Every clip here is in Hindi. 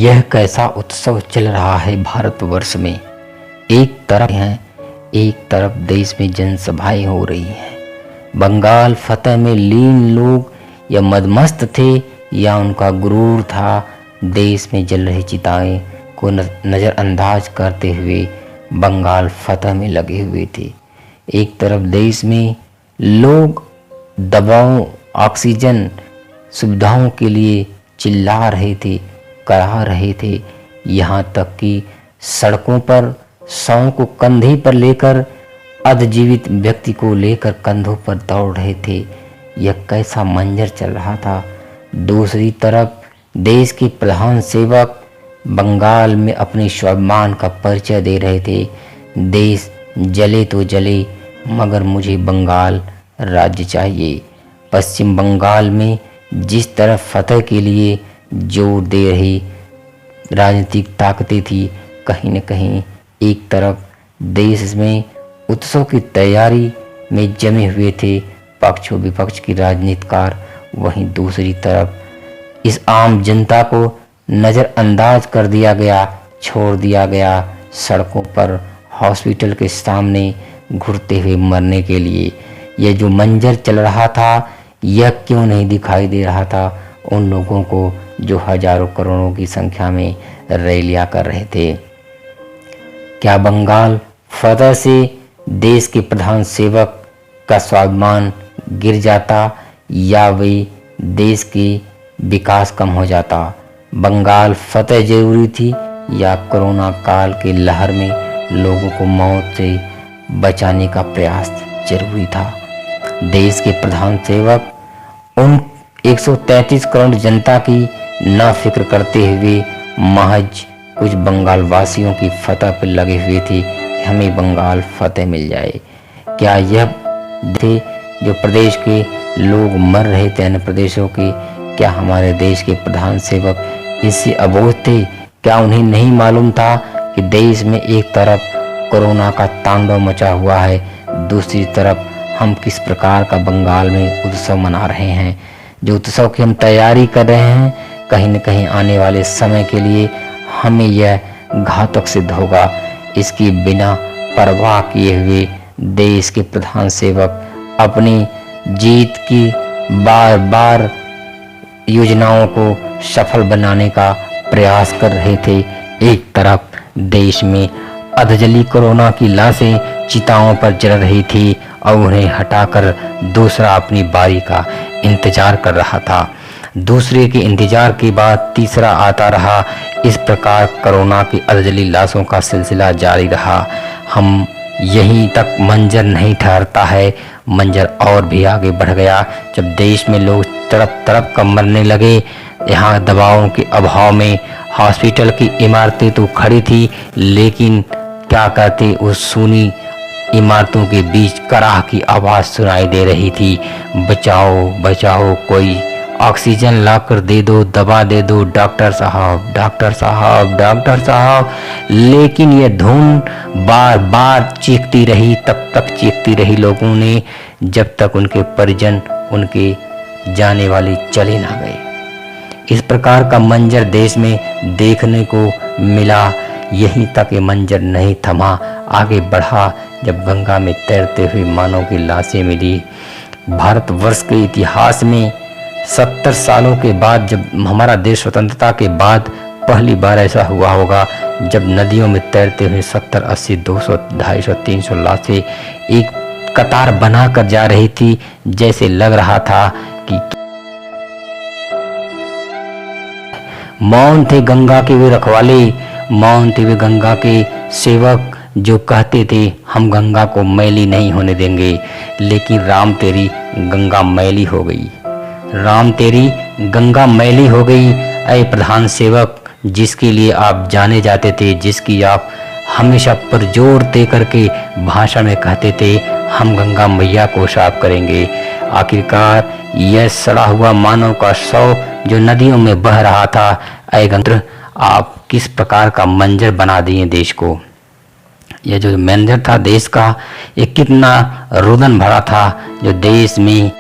यह कैसा उत्सव चल रहा है भारतवर्ष में। एक तरफ है, एक तरफ देश में जनसभाएं हो रही हैं। बंगाल फतह में लीन लोग या मदमस्त थे या उनका गुरूर था देश में जल रही चिताएं को नज़रअंदाज करते हुए बंगाल फतह में लगे हुए थे। एक तरफ देश में लोग दवाओं, ऑक्सीजन सुविधाओं के लिए चिल्ला रहे थे, करा रहे थे, यहाँ तक कि सड़कों पर शवों को कंधे पर लेकर अर्धजीवित व्यक्ति को लेकर कंधों पर दौड़ रहे थे। यह कैसा मंजर चल रहा था। दूसरी तरफ देश के प्रधान सेवक बंगाल में अपने स्वाभिमान का परिचय दे रहे थे। देश जले तो जले मगर मुझे बंगाल राज्य चाहिए। पश्चिम बंगाल में जिस तरफ फतह के लिए जोर दे रही राजनीतिक ताकतें थी, कहीं न कहीं एक तरफ देश में उत्सव की तैयारी में जमे हुए थे पक्ष और विपक्ष की राजनीतिकार। वहीं दूसरी तरफ इस आम जनता को नज़रअंदाज कर दिया गया, छोड़ दिया गया सड़कों पर, हॉस्पिटल के सामने घुरते हुए मरने के लिए। यह जो मंजर चल रहा था, यह क्यों नहीं दिखाई दे रहा था उन लोगों को जो हजारों करोड़ों की संख्या में रैलियां कर रहे थे। क्या बंगाल फतह से देश के प्रधान सेवक का स्वाभिमान गिर जाता या वे देश के विकास कम हो जाता? बंगाल फतह जरूरी थी या कोरोना काल के लहर में लोगों को मौत से बचाने का प्रयास जरूरी था? देश के प्रधान सेवक उन 133 करोड़ जनता की ना फिक्र करते हुए महज कुछ बंगाल वासियों की फतह पर लगे हुए थे कि हमें बंगाल फतह मिल जाए। क्या यह थे जो प्रदेश के लोग मर रहे थे अन्य प्रदेशों के? क्या हमारे देश के प्रधान सेवक इससे अबोध थे? क्या उन्हें नहीं मालूम था कि देश में एक तरफ कोरोना का तांडव मचा हुआ है, दूसरी तरफ हम किस प्रकार का बंगाल में उत्सव मना रहे हैं? जो उत्सव की हम तैयारी कर रहे हैं, कहीं न कहीं आने वाले समय के लिए हमें यह घातक सिद्ध होगा। इसकी बिना परवाह किए हुए देश के प्रधान सेवक अपनी जीत की बार बार योजनाओं को सफल बनाने का प्रयास कर रहे थे। एक तरफ देश में अधजली कोरोना की लाशें चिताओं पर जल रही थी और उन्हें हटाकर दूसरा अपनी बारी का इंतजार कर रहा था। दूसरे के इंतजार के बाद तीसरा आता रहा। इस प्रकार कोरोना की अधजली लाशों का सिलसिला जारी रहा। हम यहीं तक मंजर नहीं ठहरता है, मंजर और भी आगे बढ़ गया जब देश में लोग तड़प तड़प कर मरने लगे। यहाँ दवाओं के अभाव में हॉस्पिटल की इमारतें तो खड़ी थी, लेकिन क्या कहते उस सूनी इमारतों के बीच कराह की आवाज़ सुनाई दे रही थी, बचाओ बचाओ, कोई ऑक्सीजन लाकर दे दो, दवा दे दो, डॉक्टर साहब डॉक्टर साहब डॉक्टर साहब। लेकिन यह धुन बार बार चीखती रही, तब तक चीखती रही लोगों ने जब तक उनके परिजन, उनके जाने वाले चले ना गए। इस प्रकार का मंजर देश में देखने को मिला। यहीं तक ये मंजर नहीं थमा, आगे बढ़ा जब गंगा में तैरते हुए मानव की लाशें मिली। भारतवर्ष के इतिहास में 70 सालों के बाद, जब हमारा देश स्वतंत्रता के बाद पहली बार ऐसा हुआ होगा जब नदियों में तैरते हुए 70, 80, 200, 250, 300 लाशें एक कतार बनाकर जा रही थी। जैसे लग रहा था कि मौन थे गंगा के वे रखवाले, मौन थे वे गंगा के सेवक जो कहते थे हम गंगा को मैली नहीं होने देंगे। लेकिन राम तेरी गंगा मैली हो गई, राम तेरी गंगा मैली हो गई। ऐ प्रधान सेवक, जिसके लिए आप जाने जाते थे, जिसकी आप हमेशा परजोर दे करके भाषा में कहते थे हम गंगा मैया को साफ करेंगे। आखिरकार यह सड़ा हुआ मानव का शव जो नदियों में बह रहा था, ऐ गंत्र आप किस प्रकार का मंजर बना दिए देश को। यह जो मंजर था देश का, ये कितना रुदन भरा था जो देश में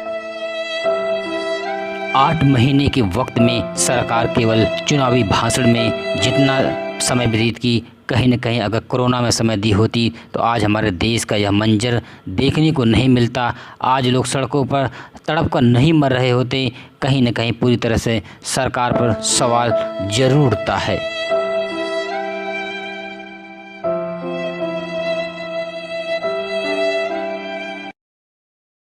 8 महीने के वक्त में सरकार केवल चुनावी भाषण में जितना समय व्यतीत की, कहीं न कहीं अगर कोरोना में समय दी होती तो आज हमारे देश का यह मंजर देखने को नहीं मिलता। आज लोग सड़कों पर तड़प कर नहीं मर रहे होते। कहीं न कहीं पूरी तरह से सरकार पर सवाल जरूर उठता है।